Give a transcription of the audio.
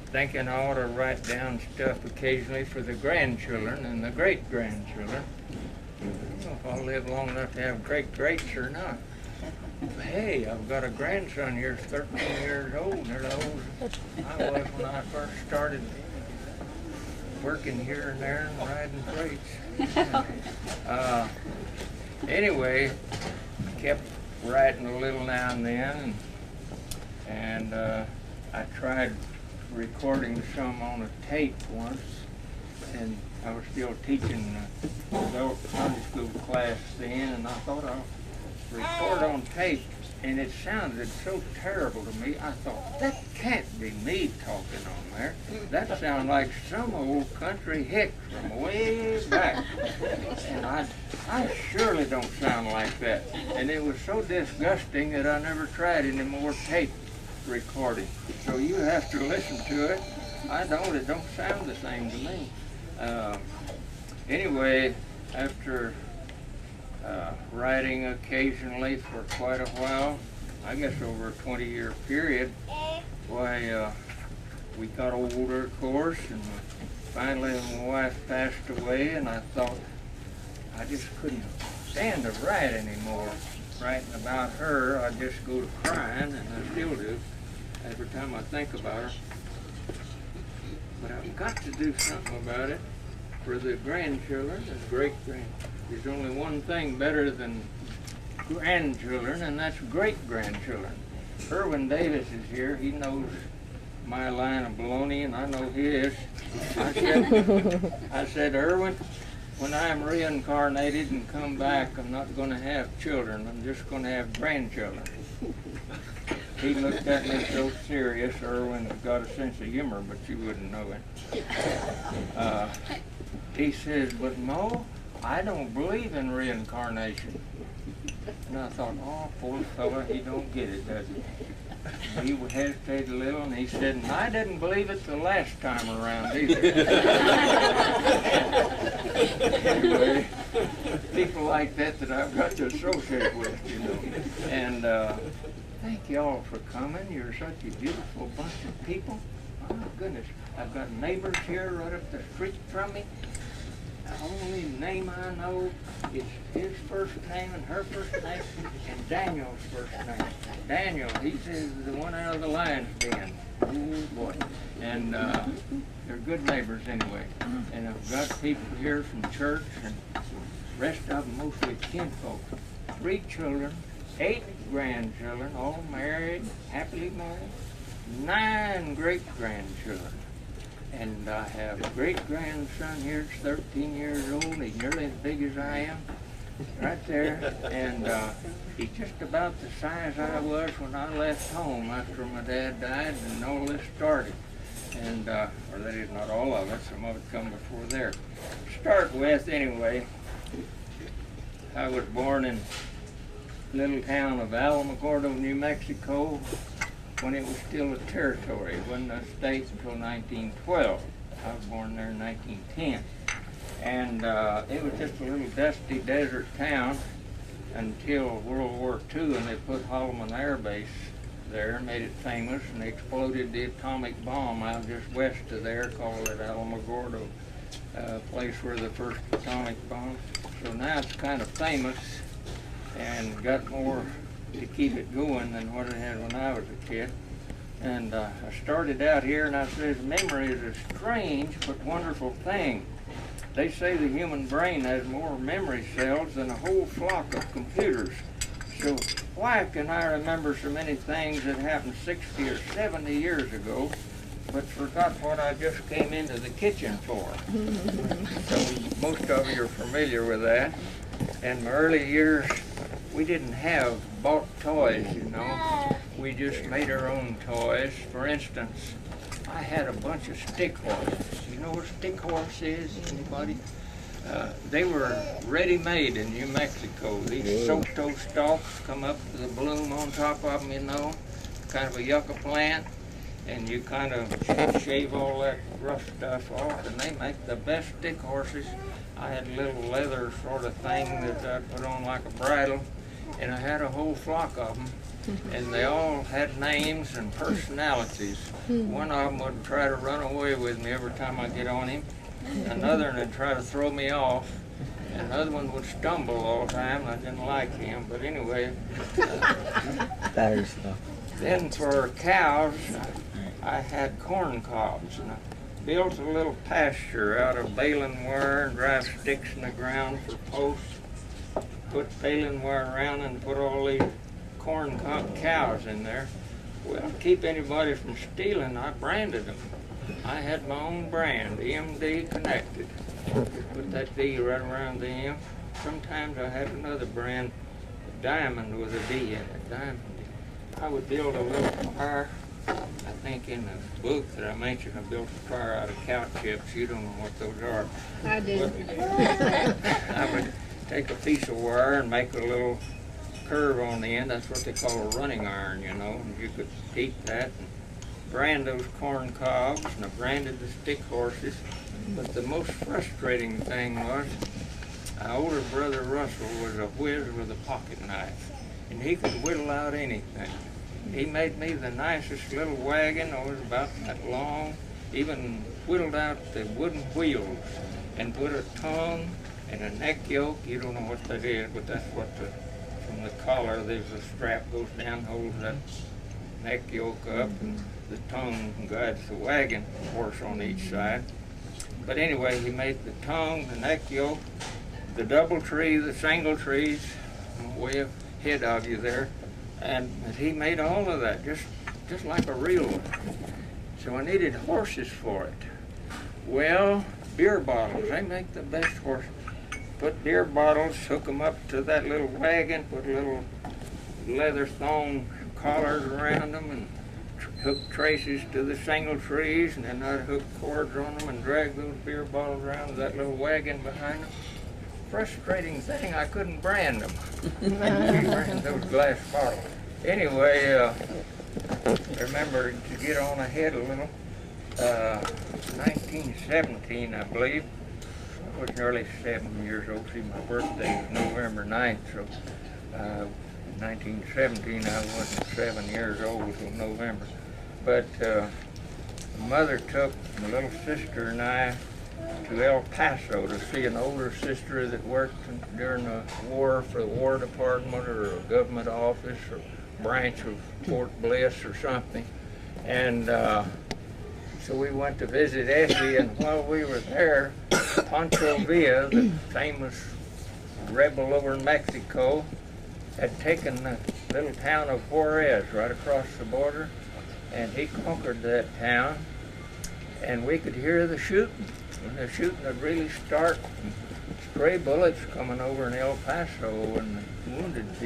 thinking I ought to write down stuff occasionally for the grandchildren and the great-grandchildren. I don't know if I'll live long enough to have great-greats or not. Hey, I've got a grandson here, 13 years old. They're the old I was when I first started working here and there and riding freights. Anyway, kept writing a little now and then, and I tried recording some on a tape once, and I was still teaching adult Sunday school class then, and I thought I'll record on tape, and it sounded so terrible to me. I thought, that can't be me talking on there. That sounds like some old country hick from way back. And I surely don't sound like that. And it was so disgusting that I never tried any more tape recording. So you have to listen to it. It don't sound the same to me. Anyway, after writing occasionally for quite a while, I guess over a 20-year period, why, we got older, of course, and finally my wife passed away, and I thought I just couldn't stand to write anymore. Writing about her, I just go to crying, and I still do, every time I think about her. But I've got to do something about it for the grandchildren and great-grandchildren. There's only one thing better than grandchildren, and that's great-grandchildren. Irwin Davis is here. He knows my line of baloney, and I know his. I said, Irwin, when I'm reincarnated and come back, I'm not going to have children. I'm just going to have grandchildren. He looked at me so serious. Irwin's got a sense of humor, but you wouldn't know it. He says, but Mo, I don't believe in reincarnation. And I thought, oh, poor fella, he don't get it, does he? He hesitated a little, and he said, and I didn't believe it the last time around either. Anyway, people like that I've got to associate with, you know. And thank you all for coming. You're such a beautiful bunch of people. Oh, my goodness. I've got neighbors here right up the street from me. The only name I know is his first name and her first name and Daniel's first name. Daniel, he says the one out of the lion's den. Oh boy. And they're good neighbors anyway. And I've got people here from church, and the rest of them mostly kinfolk. 3 children, 8 grandchildren, all married, happily married, 9 great-grandchildren. And I have a great-grandson here, he's 13 years old, he's nearly as big as I am, right there. And he's just about the size I was when I left home after my dad died and all this started. And, or that is not all of it, some of it come before there. To start with, anyway, I was born in the little town of Alamagordo, New Mexico, when it was still a territory. It wasn't a state until 1912. I was born there in 1910. And it was just a little dusty desert town until World War II, and they put Holloman Air Base there, made it famous, and they exploded the atomic bomb out just west of there, called it Alamagordo, place where the first atomic bomb. So now it's kind of famous and got more to keep it going than what it had when I was a kid. And I started out here, and I said, memory is a strange but wonderful thing. They say the human brain has more memory cells than a whole flock of computers. So why can I remember so many things that happened 60 or 70 years ago, but forgot what I just came into the kitchen for? So most of you are familiar with that. In my early years, we didn't have bought toys, you know. We just made our own toys. For instance, I had a bunch of stick horses. You know what a stick horse is, anybody? They were ready-made in New Mexico. These soto stalks come up with a bloom on top of them, you know, kind of a yucca plant, and you kind of shave all that rough stuff off, and they make the best stick horses. I had a little leather sort of thing that I put on like a bridle, and I had a whole flock of them, and they all had names and personalities. One of them would try to run away with me every time I get on him. Another one would try to throw me off. Another one would stumble all the time. I didn't like him, but anyway. Then for cows, I had corn cobs, and I built a little pasture out of baling wire and drive sticks in the ground for posts. Put baling wire around and put all these corn cows in there. Well, to keep anybody from stealing, I branded them. I had my own brand, MD Connected. Put that D right around the M. Sometimes I had another brand, Diamond with a D in it, Diamond. I would build a little fire. I think in the book that I mentioned, I built a fire out of cow chips. You don't know what those are. I do. I would take a piece of wire and make a little curve on the end. That's what they call a running iron, you know. And you could heat that and brand those corn cobs, and I branded the stick horses. But the most frustrating thing was, my older brother Russell was a whiz with a pocket knife, and he could whittle out anything. He made me the nicest little wagon. It was about that long. Even whittled out the wooden wheels and put a tongue and a neck yoke. You don't know what that is, but that's what from the collar, there's a strap goes down, holds that neck yoke up, and the tongue guides the wagon horse on each side. But anyway, he made the tongue, the neck yoke, the double tree, the single trees, way ahead of you there. And he made all of that, just like a real one. So I needed horses for it. Well, beer bottles, they make the best horses. Put beer bottles, hook them up to that little wagon, put little leather thong collars around them, and hook traces to the single trees, and then I'd hook cords on them and drag those beer bottles around to that little wagon behind them. Frustrating thing, I couldn't brand them. We brand those glass bottles. Anyway, remember to get on ahead a little. 1917, I believe. I was nearly 7 years old. See, my birthday is November 9th, so 1917 I wasn't 7 years old until November. But mother took my little sister and I to El Paso to see an older sister that worked during the war for the War Department or a government office or branch of Fort Bliss or something. And so we went to visit Effie, and while we were there, Pancho Villa, the famous rebel over in Mexico, had taken the little town of Juarez right across the border, and he conquered that town, and we could hear the shooting. When the shooting would really start, stray bullets coming over in El Paso, and the wounded people